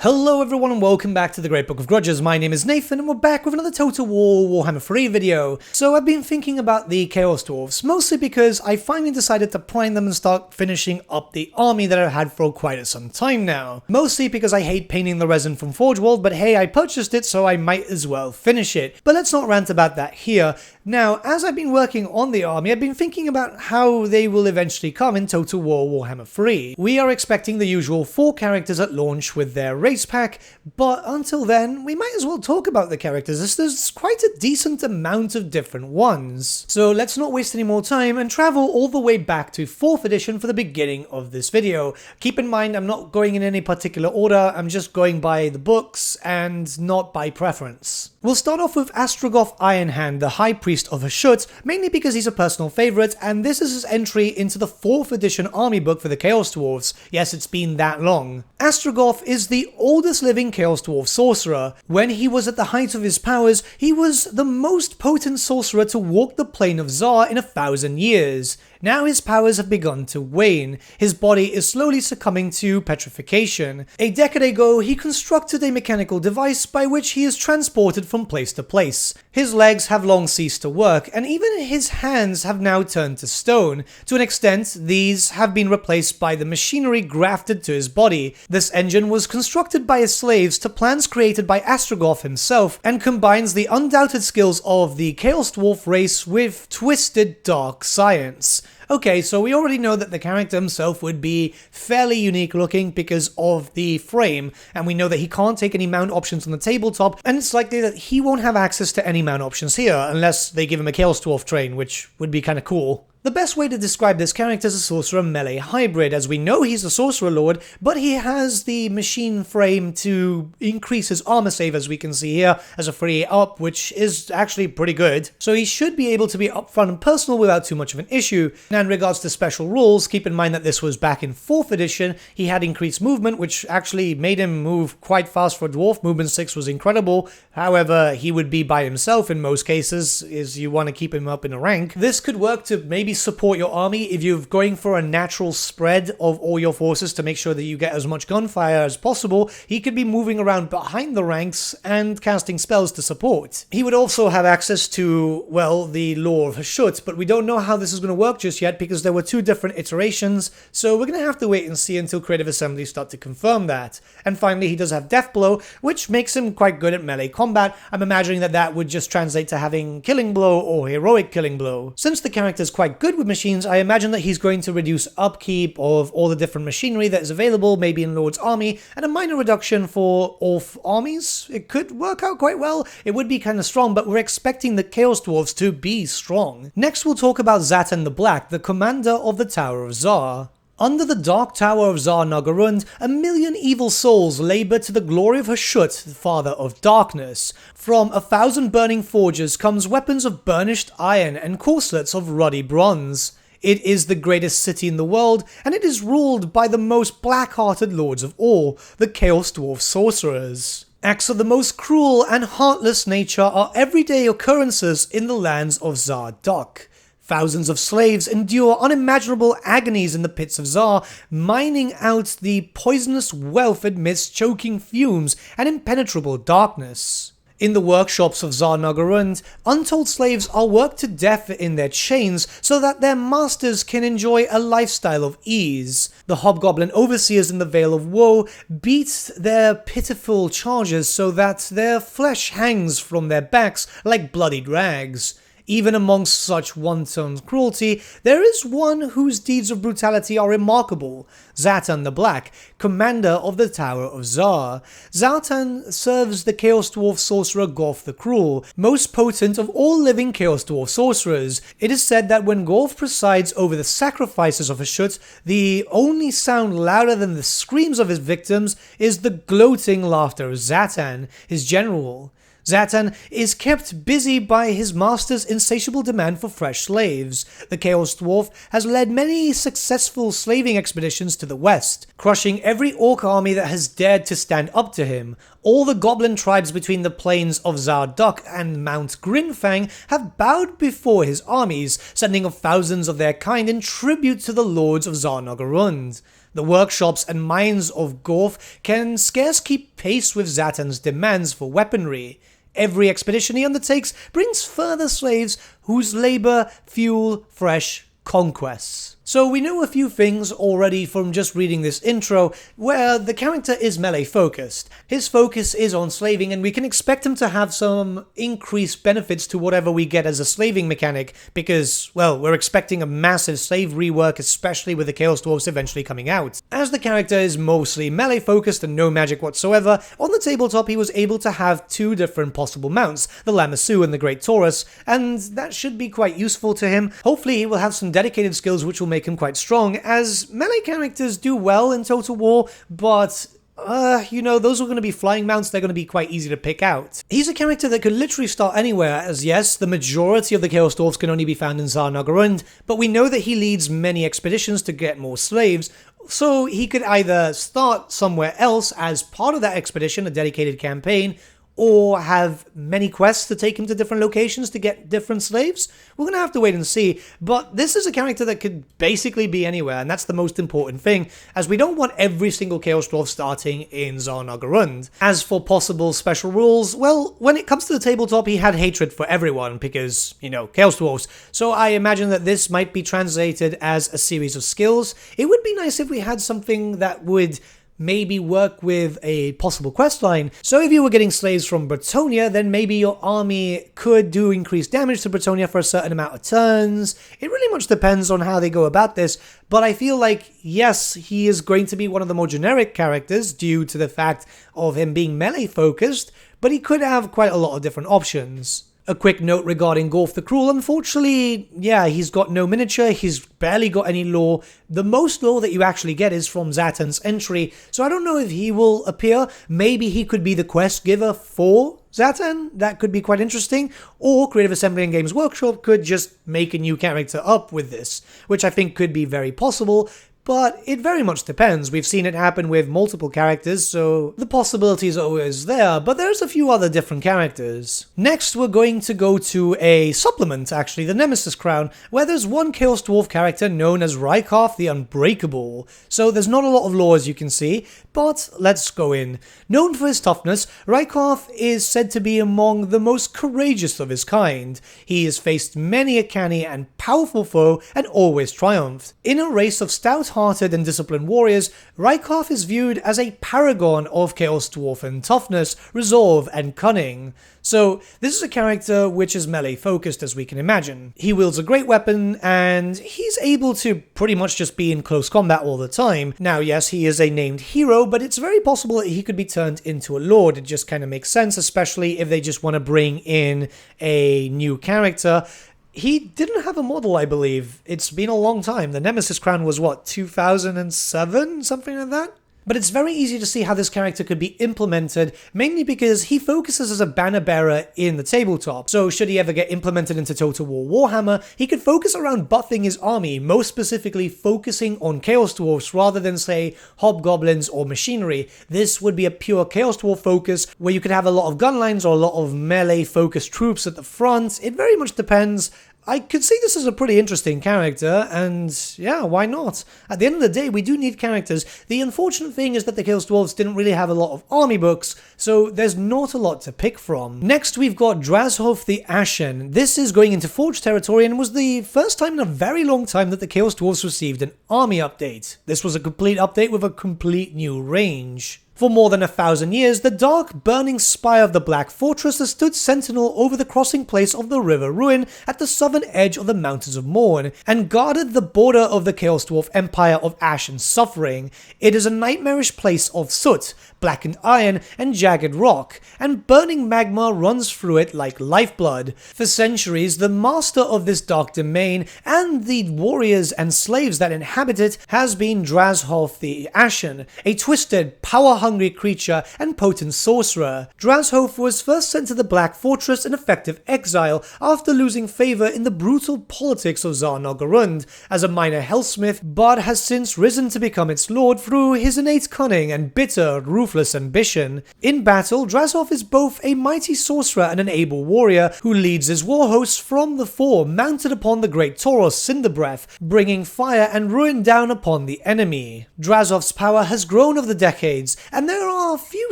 Hello everyone and welcome back to the Great Book of Grudges. My name is Nathan and we're back with another Total War Warhammer 3 video. So I've been thinking about the Chaos Dwarfs, mostly because I finally decided to prime them and start finishing up the army that I've had for quite some time now. Mostly because I hate painting the resin from Forge World, but hey, I purchased it so I might as well finish it. But let's not rant about that here. Now, as I've been working on the army, I've been thinking about how they will eventually come in Total War Warhammer 3. We are expecting the usual 4 characters at launch with their race pack, but until then, we might as well talk about the characters as there's quite a decent amount of different ones. So let's not waste any more time and travel all the way back to 4th edition for the beginning of this video. Keep in mind, I'm not going in any particular order, I'm just going by the books and not by preference. We'll start off with Astrogoth Ironhand, the High Priest of Hashut, mainly because he's a personal favourite, and this is his entry into the 4th edition army book for the Chaos Dwarfs. Yes, it's been that long. Astrogoth is the oldest living Chaos Dwarf sorcerer. When he was at the height of his powers, he was the most potent sorcerer to walk the plane of Zar in 1,000 years. Now his powers have begun to wane. His body is slowly succumbing to petrification. A decade ago, he constructed a mechanical device by which he is transported from place to place. His legs have long ceased to work, and even his hands have now turned to stone. To an extent, these have been replaced by the machinery grafted to his body. This engine was constructed by his slaves to plans created by Astrogoth himself, and combines the undoubted skills of the Chaos Dwarf race with twisted dark science. Okay, so we already know that the character himself would be fairly unique looking because of the frame, and we know that he can't take any mount options on the tabletop, and it's likely that he won't have access to any mount options here, unless they give him a Chaos Dwarf train, which would be kinda cool. The best way to describe this character is a sorcerer melee hybrid, as we know he's a sorcerer lord, but he has the machine frame to increase his armor save, as we can see here, as a free up, which is actually pretty good. So he should be able to be upfront and personal without too much of an issue. Now in regards to special rules, keep in mind that this was back in 4th edition. He had increased movement, which actually made him move quite fast for a dwarf. Movement 6 was incredible. However, he would be by himself in most cases, as you want to keep him up in a rank. This could work to maybe support your army if you're going for a natural spread of all your forces to make sure that you get as much gunfire as possible. He could be moving around behind the ranks and casting spells to support. He would also have access to, well, the Law of Hashut, but we don't know how this is going to work just yet because there were 2 different iterations, so we're going to have to wait and see until Creative Assembly start to confirm that. And finally, he does have Death Blow, which makes him quite good at melee combat. I'm imagining that that would just translate to having Killing Blow or Heroic Killing Blow. Since the character is quite good with machines, I imagine that he's going to reduce upkeep of all the different machinery that is available, maybe in Lord's army, and a minor reduction for Orth armies. It could work out quite well. It would be kind of strong, but we're expecting the Chaos Dwarfs to be strong. Next, we'll talk about Zatan the Black, the commander of the Tower of Zar. Under the Dark Tower of Zar Nagarund, 1,000,000 evil souls labor to the glory of Hashut, the father of darkness. From 1,000 burning forges comes weapons of burnished iron and corselets of ruddy bronze. It is the greatest city in the world, and it is ruled by the most black-hearted lords of all, the Chaos Dwarf sorcerers. Acts of the most cruel and heartless nature are everyday occurrences in the lands of Zarduk. Thousands of slaves endure unimaginable agonies in the pits of Zar, mining out the poisonous wealth amidst choking fumes and impenetrable darkness. In the workshops of Zar Nagarund, untold slaves are worked to death in their chains so that their masters can enjoy a lifestyle of ease. The hobgoblin overseers in the Vale of Woe beat their pitiful charges so that their flesh hangs from their backs like bloodied rags. Even amongst such wanton cruelty, there is one whose deeds of brutality are remarkable, Zatan the Black, commander of the Tower of Zar. Zatan serves the Chaos Dwarf sorcerer Gorf the Cruel, most potent of all living Chaos Dwarf sorcerers. It is said that when Gorf presides over the sacrifices of Hashut, the only sound louder than the screams of his victims is the gloating laughter of Zatan, his general. Zatan is kept busy by his master's insatiable demand for fresh slaves. The Chaos Dwarf has led many successful slaving expeditions to the west, crushing every orc army that has dared to stand up to him. All the goblin tribes between the plains of Zarduk and Mount Grinfang have bowed before his armies, sending of thousands of their kind in tribute to the lords of Zar Nagarund. The workshops and mines of Dwarf can scarce keep pace with Zatan's demands for weaponry. Every expedition he undertakes brings further slaves whose labor fuel fresh conquests. So we know a few things already from just reading this intro, where the character is melee focused. His focus is on slaving, and we can expect him to have some increased benefits to whatever we get as a slaving mechanic, because, well, we're expecting a massive slave rework, especially with the Chaos Dwarfs eventually coming out. As the character is mostly melee focused and no magic whatsoever, on the tabletop he was able to have two different possible mounts, the Lamassu and the Great Taurus, and that should be quite useful to him. Hopefully he will have some dedicated skills which will make him quite strong, as melee characters do well in Total War, but those are going to be flying mounts, they're going to be quite easy to pick out. He's a character that could literally start anywhere, as yes, the majority of the Chaos Dwarfs can only be found in Zarnagarund, but we know that he leads many expeditions to get more slaves, so he could either start somewhere else as part of that expedition, a dedicated campaign, or have many quests to take him to different locations to get different slaves. We're going to have to wait and see, but this is a character that could basically be anywhere, and that's the most important thing, as we don't want every single Chaos Dwarf starting in Zarnagarund. As for possible special rules, well, when it comes to the tabletop, he had hatred for everyone, because, Chaos Dwarfs, so I imagine that this might be translated as a series of skills. It would be nice if we had something that would maybe work with a possible questline. So if you were getting slaves from Bretonnia, then maybe your army could do increased damage to Bretonnia for a certain amount of turns. It really much depends on how they go about this, but I feel like, yes, he is going to be one of the more generic characters due to the fact of him being melee focused, but he could have quite a lot of different options. A quick note regarding Gorf the Cruel, unfortunately, yeah, he's got no miniature, he's barely got any lore. The most lore that you actually get is from Zatan's entry, so I don't know if he will appear. Maybe he could be the quest giver for Zatan, that could be quite interesting, or Creative Assembly and Games Workshop could just make a new character up with this, which I think could be very possible. But it very much depends. We've seen it happen with multiple characters, so the possibility is always there, but there's a few other different characters. Next, we're going to go to a supplement, actually, the Nemesis Crown, where there's one Chaos Dwarf character known as Reichhoff the Unbreakable. So there's not a lot of lore, as you can see, but let's go in. Known for his toughness, Reichhoff is said to be among the most courageous of his kind. He has faced many a canny and powerful foe and always triumphed. In a race of stout-hearted and disciplined warriors, Reichhoff is viewed as a paragon of Chaos Dwarfen toughness, resolve, and cunning. So this is a character which is melee focused, as we can imagine. He wields a great weapon, and he's able to pretty much just be in close combat all the time. Now yes, he is a named hero, but it's very possible that he could be turned into a lord. It just kind of makes sense, especially if they just want to bring in a new character. He didn't have a model, I believe. It's been a long time. The Nemesis Crown was, what, 2007? Something like that? But it's very easy to see how this character could be implemented, mainly because he focuses as a banner bearer in the tabletop. So should he ever get implemented into Total War Warhammer, he could focus around buffing his army, most specifically focusing on Chaos Dwarfs rather than, say, Hobgoblins or Machinery. This would be a pure Chaos Dwarf focus, where you could have a lot of gun lines or a lot of melee-focused troops at the front. It very much depends. I could see this as a pretty interesting character, and yeah, why not? At the end of the day, we do need characters. The unfortunate thing is that the Chaos Dwarfs didn't really have a lot of army books, so there's not a lot to pick from. Next, we've got Drazhoff the Ashen. This is going into Forge territory and was the first time in a very long time that the Chaos Dwarfs received an army update. This was a complete update with a complete new range. For more than 1,000 years, the dark, burning spire of the Black Fortress has stood sentinel over the crossing place of the River Ruin at the southern edge of the Mountains of Morn, and guarded the border of the Chaos Dwarf Empire of Ash and Suffering. It is a nightmarish place of soot, blackened iron, and jagged rock, and burning magma runs through it like lifeblood. For centuries, the master of this dark domain, and the warriors and slaves that inhabit it, has been Drazhoff the Ashen, a twisted, power power-hungry creature and potent sorcerer. Drazhoff was first sent to the Black Fortress in effective exile after losing favor in the brutal politics of Tsar Nalgarund as a minor hellsmith, but has since risen to become its lord through his innate cunning and bitter, ruthless ambition. In battle, Drazhoff is both a mighty sorcerer and an able warrior who leads his war hosts from the fore, mounted upon the great Tauros Cinderbreath, bringing fire and ruin down upon the enemy. Drazhoff's power has grown over the decades, and there are few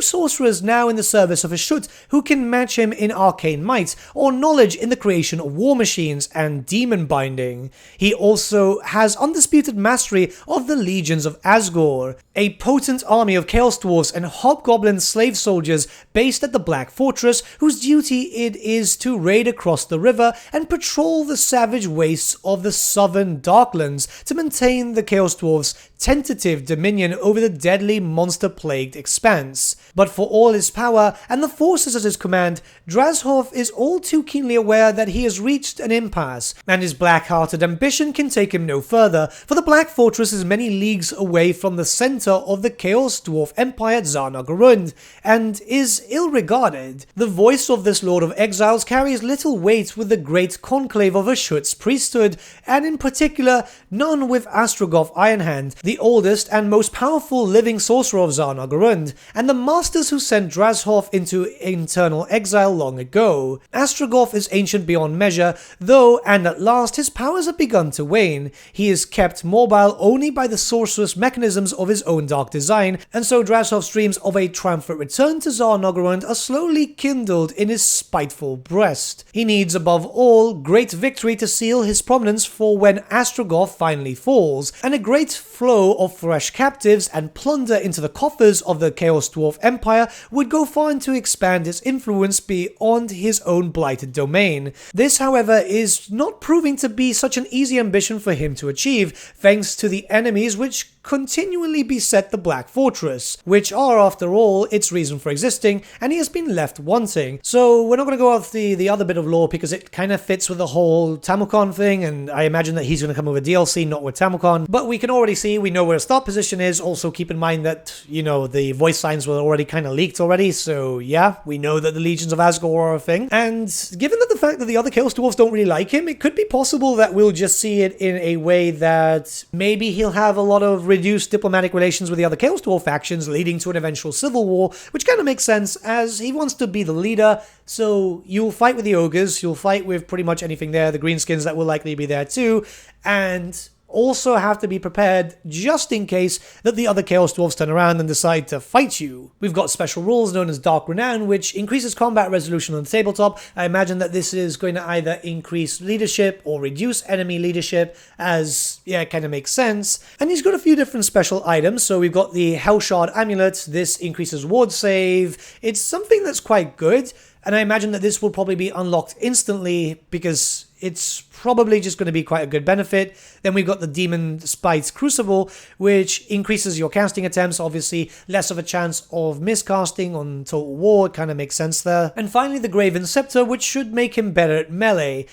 sorcerers now in the service of a Schutt who can match him in arcane might or knowledge in the creation of war machines and demon binding. He also has undisputed mastery of the legions of Asgore, a potent army of Chaos Dwarfs and Hobgoblin slave soldiers based at the Black Fortress, whose duty it is to raid across the river and patrol the savage wastes of the southern Darklands to maintain the Chaos Dwarfs' tentative dominion over the deadly monster-plagued expanse. But for all his power and the forces at his command, Drazhoff is all too keenly aware that he has reached an impasse, and his black-hearted ambition can take him no further, for the Black Fortress is many leagues away from the center of the Chaos Dwarf Empire at Tsar Nalgarund, and is ill-regarded. The voice of this Lord of Exiles carries little weight with the great conclave of a Schutt's priesthood, and in particular, none with Astrogoth Ironhand, the oldest and most powerful living sorcerer of Tsar Nalgarund, and the masters who sent Drazhoff into internal exile long ago. Astrogoth is ancient beyond measure, though, and at last his powers have begun to wane. He is kept mobile only by the sorcerous mechanisms of his own dark design, and so Drazhoff's dreams of a triumphant return to Tsar Nalgarund are slowly kindled in his spiteful breast. He needs, above all, great victory to seal his prominence for when Astrogoth finally falls, and a great flow of fresh captives and plunder into the coffers of the Chaos Dwarf Empire would go far to expand his influence beyond his own blighted domain. This, however, is not proving to be such an easy ambition for him to achieve, thanks to the enemies which continually beset the Black Fortress, which are, after all, its reason for existing, and he has been left wanting. So we're not going to go off the other bit of lore because it kind of fits with the whole Tamukon thing, and I imagine that he's going to come with a DLC, not with Tamukon, but we can already see, we know where his start position is. Also keep in mind that, you know, the voice lines were already kind of leaked already, so yeah, we know that the Legions of Asgore are a thing, and given that the fact that the other Chaos Dwarfs don't really like him, it could be possible that we'll just see it in a way that maybe he'll have a lot of reduced diplomatic relations with the other Chaos Dwarf factions, leading to an eventual civil war, which kind of makes sense as he wants to be the leader. So you'll fight with the ogres, you'll fight with pretty much anything there, the greenskins that will likely be there too, and also have to be prepared just in case that the other Chaos Dwarfs turn around and decide to fight you. We've got special rules known as Dark Renown, which increases combat resolution on the tabletop. I imagine that this is going to either increase leadership or reduce enemy leadership, as, yeah, it kind of makes sense. And he's got a few different special items. So we've got the Hellshard Amulet. This increases ward save. It's something that's quite good, and I imagine that this will probably be unlocked instantly because it's probably just going to be quite a good benefit. Then we've got the Demon Spite's Crucible, which increases your casting attempts, obviously less of a chance of miscasting on Total War, it kind of makes sense there. And finally the Graven Scepter, which should make him better at melee.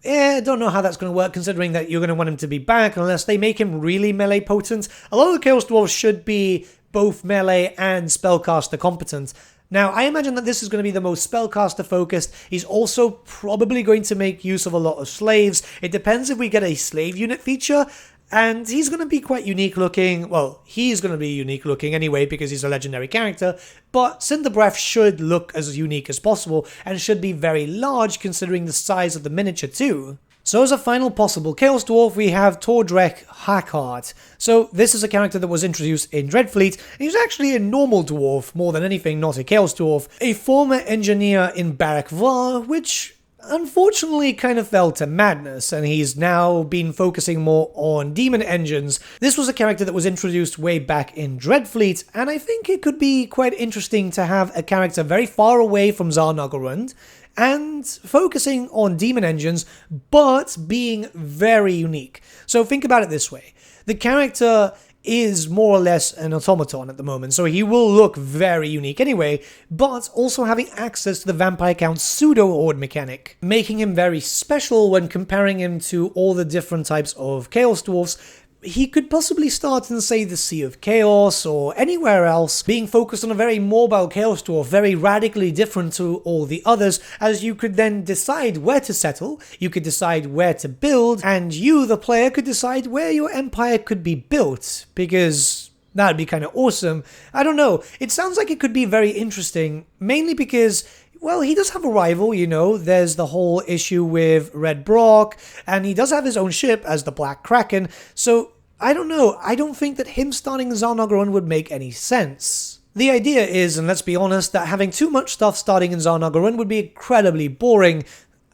I don't know how that's going to work, considering that you're going to want him to be back unless they make him really melee potent. A lot of the Chaos Dwarves should be both melee and spellcaster competent. Now, I imagine that this is going to be the most spellcaster focused. He's also probably going to make use of a lot of slaves. It depends if we get a slave unit feature, and he's going to be quite unique looking. Well, he's going to be unique looking anyway because he's a legendary character, but Cinderbreath should look as unique as possible and should be very large considering the size of the miniature too. So as a final possible Chaos Dwarf, we have Tordrek Hackheart. So this is a character that was introduced in Dreadfleet. He's actually a normal dwarf, more than anything, not a Chaos Dwarf. A former engineer in Barak Var, which unfortunately kind of fell to madness, and he's now been focusing more on demon engines. This was a character that was introduced way back in Dreadfleet, and I think it could be quite interesting to have a character very far away from Tsar Nalgarund, and focusing on demon engines, but being very unique. So think about it this way. The character is more or less an automaton at the moment, so he will look very unique anyway, but also having access to the Vampire Count's pseudo-horde mechanic, making him very special when comparing him to all the different types of Chaos Dwarfs, he could possibly start in, say, the Sea of Chaos or anywhere else, being focused on a very mobile Chaos Dwarf, very radically different to all the others, as you could then decide where to settle, you could decide where to build, and you, the player, could decide where your empire could be built, because that'd be kind of awesome. I don't know, it sounds like it could be very interesting, mainly because, well, he does have a rival, you know, there's the whole issue with Red Brock, and he does have his own ship as the Black Kraken, so I don't know, I don't think that him starting Zarnagarun would make any sense. The idea is, and let's be honest, that having too much stuff starting in Zarnagarun would be incredibly boring.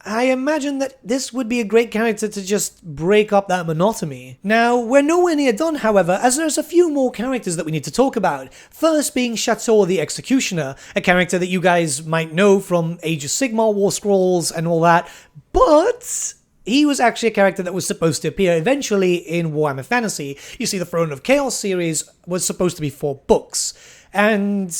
I imagine that this would be a great character to just break up that monotony. Now, we're nowhere near done, however, as there's a few more characters that we need to talk about. First being Chateau the Executioner, a character that you guys might know from Age of Sigmar, War Scrolls, and all that, but he was actually a character that was supposed to appear eventually in Warhammer Fantasy. You see, the Throne of Chaos series was supposed to be 4 books, and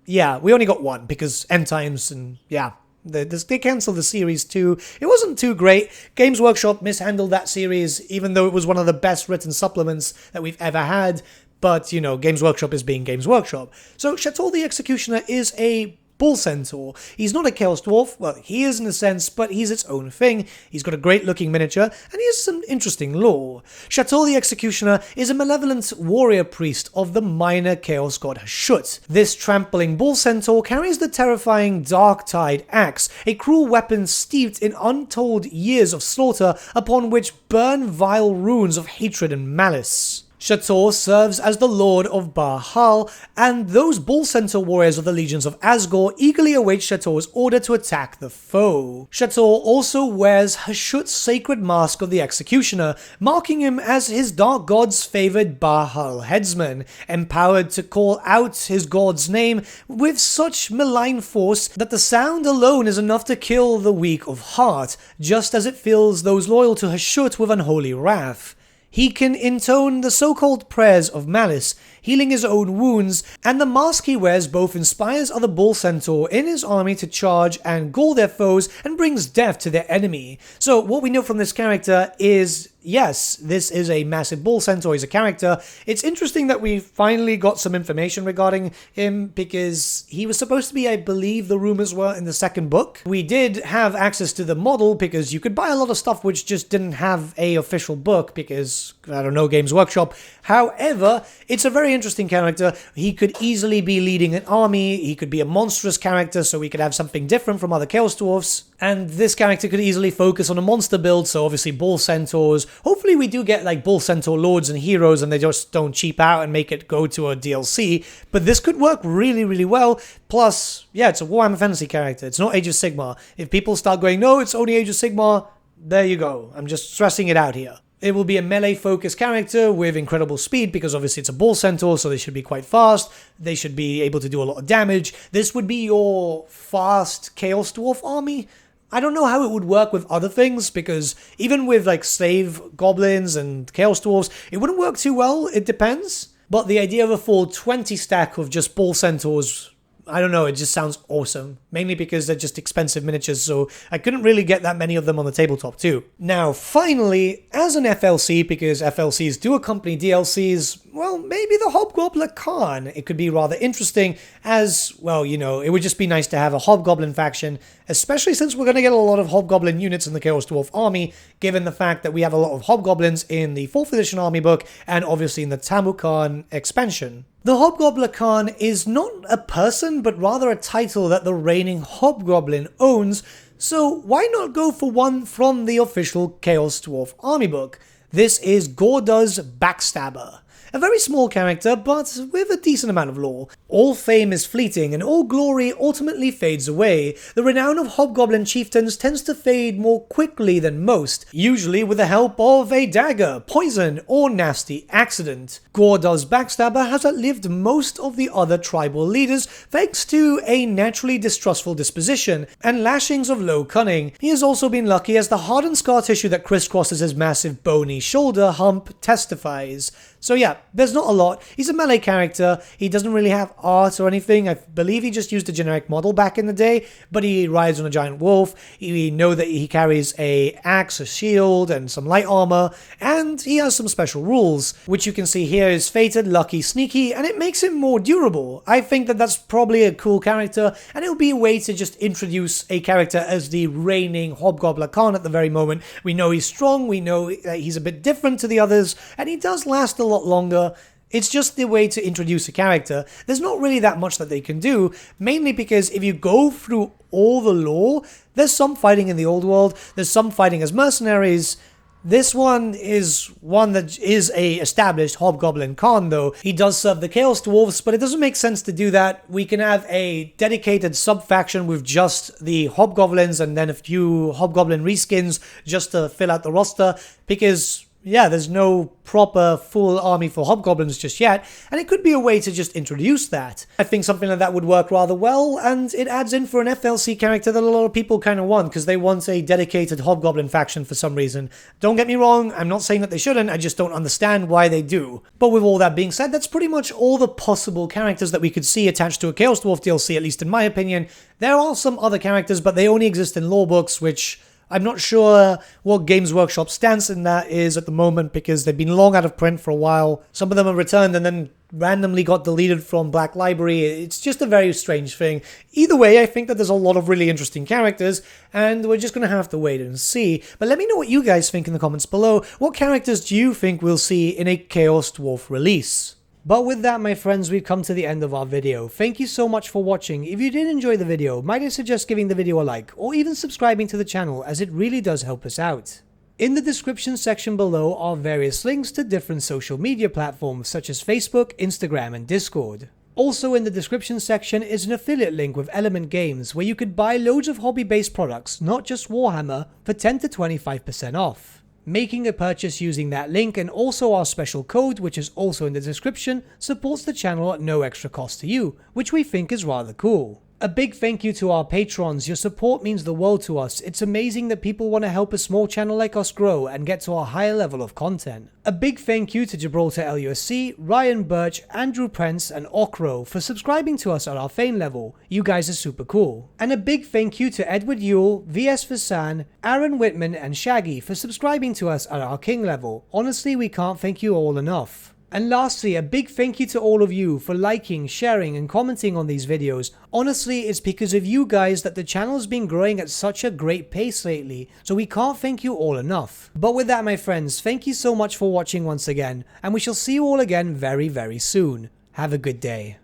yeah, we only got 1, because end times, and yeah, they cancelled the series too. It wasn't too great. Games Workshop mishandled that series, even though it was one of the best written supplements that we've ever had. But, you know, Games Workshop is being Games Workshop. So Chateau the Executioner is a Bull Centaur. He's not a Chaos Dwarf, well, he is in a sense, but he's its own thing. He's got a great looking miniature, and he has some interesting lore. Chateau the Executioner is a malevolent warrior priest of the minor chaos god Hashut. This trampling Bull Centaur carries the terrifying Dark Tide Axe, a cruel weapon steeped in untold years of slaughter upon which burn vile runes of hatred and malice. Chateau serves as the Lord of Bahal, and those Bull Centaur warriors of the legions of Asgore eagerly await Chateau's order to attack the foe. Chateau also wears Hashut's sacred mask of the Executioner, marking him as his dark god's favored Bahal headsman, empowered to call out his god's name with such malign force that the sound alone is enough to kill the weak of heart, just as it fills those loyal to Hashut with unholy wrath. He can intone the so-called prayers of malice, healing his own wounds, and the mask he wears both inspires other Bull Centaur in his army to charge and gore their foes and brings death to their enemy. So what we know from this character is, yes, this is a massive Bull Centaur, he's a character. It's interesting that we finally got some information regarding him, because he was supposed to be, I believe the rumors were, in the 2nd book. We did have access to the model, because you could buy a lot of stuff which just didn't have a official book, because, I don't know, Games Workshop. However, it's a very interesting character. He could easily be leading an army, he could be a monstrous character, so we could have something different from other Chaos Dwarfs. And this character could easily focus on a monster build, so obviously Bull Centaurs. Hopefully we do get like Bull Centaur Lords and Heroes and they just don't cheap out and make it go to a DLC, but this could work really, really well. Plus, yeah, it's a Warhammer Fantasy character, it's not Age of Sigmar. If people start going, no, it's only Age of Sigmar, there you go. I'm just stressing it out here. It will be a melee-focused character with incredible speed, because obviously it's a Bull Centaur, so they should be quite fast. They should be able to do a lot of damage. This would be your fast Chaos Dwarf army. I don't know how it would work with other things, because even with like slave goblins and Chaos Dwarfs, it wouldn't work too well, it depends. But the idea of a full 20 stack of just Bull Centaurs, I don't know, it just sounds awesome. Mainly because they're just expensive miniatures, so I couldn't really get that many of them on the tabletop too. Now, finally, as an FLC, because FLCs do accompany DLCs, well, maybe the Hobgoblin Khan. It could be rather interesting, as, well, you know, it would just be nice to have a Hobgoblin faction, especially since we're going to get a lot of Hobgoblin units in the Chaos Dwarf army, given the fact that we have a lot of Hobgoblins in the 4th edition army book, and obviously in the Tamukan expansion. The Hobgoblin Khan is not a person, but rather a title that the reigning Hobgoblin owns, so why not go for one from the official Chaos Dwarf army book? This is Gorda's Backstabber. A very small character, but with a decent amount of lore. All fame is fleeting, and all glory ultimately fades away. The renown of Hobgoblin chieftains tends to fade more quickly than most, usually with the help of a dagger, poison, or nasty accident. Gorda's Backstabber has outlived most of the other tribal leaders thanks to a naturally distrustful disposition and lashings of low cunning. He has also been lucky, as the hardened scar tissue that crisscrosses his massive bony shoulder hump testifies. So yeah, there's not a lot. He's a melee character. He doesn't really have art or anything. I believe he just used a generic model back in the day, but he rides on a giant wolf. We know that he carries a axe, a shield, and some light armor, and he has some special rules, which you can see here is fated, lucky, sneaky, and it makes him more durable. I think that that's probably a cool character, and it'll be a way to just introduce a character as the reigning Hobgoblin Khan at the very moment. We know he's strong, we know that he's a bit different to the others, and he does last a lot longer. It's just the way to introduce a character. There's not really that much that they can do, mainly because if you go through all the lore, there's some fighting in the old world, there's some fighting as mercenaries. This one is one that is a established Hobgoblin Khan though. He does serve the Chaos Dwarfs, but it doesn't make sense to do that. We can have a dedicated sub-faction with just the Hobgoblins and then a few Hobgoblin reskins just to fill out the roster, because yeah, there's no proper full army for Hobgoblins just yet, and it could be a way to just introduce that. I think something like that would work rather well, and it adds in for an FLC character that a lot of people kind of want, because they want a dedicated Hobgoblin faction for some reason. Don't get me wrong, I'm not saying that they shouldn't, I just don't understand why they do. But with all that being said, that's pretty much all the possible characters that we could see attached to a Chaos Dwarf DLC, at least in my opinion. There are some other characters, but they only exist in lore books, which I'm not sure what Games Workshop's stance in that is at the moment, because they've been long out of print for a while. Some of them have returned and then randomly got deleted from Black Library. It's just a very strange thing. Either way, I think that there's a lot of really interesting characters, and we're just going to have to wait and see. But let me know what you guys think in the comments below. What characters do you think we'll see in a Chaos Dwarf release? But with that, my friends, we've come to the end of our video. Thank you so much for watching. If you did enjoy the video, might I suggest giving the video a like, or even subscribing to the channel, as it really does help us out. In the description section below are various links to different social media platforms such as Facebook, Instagram, and Discord. Also in the description section is an affiliate link with Element Games, where you could buy loads of hobby-based products, not just Warhammer, for 10 to 25% off. Making a purchase using that link and also our special code, which is also in the description, supports the channel at no extra cost to you, which we think is rather cool. A big thank you to our patrons. Your support means the world to us. It's amazing that people want to help a small channel like us grow and get to a higher level of content. A big thank you to Gibraltar LUSC, Ryan Bertsche, Andrew Prince, and Okro for subscribing to us at our Fane level. You guys are super cool. And a big thank you to Edward Yule, VS Vasan, Aaron Whitman, and Shaggy for subscribing to us at our King level. Honestly, we can't thank you all enough. And lastly, a big thank you to all of you for liking, sharing, and commenting on these videos. Honestly, it's because of you guys that the channel has been growing at such a great pace lately, so we can't thank you all enough. But with that, my friends, thank you so much for watching once again, and we shall see you all again very, very soon. Have a good day.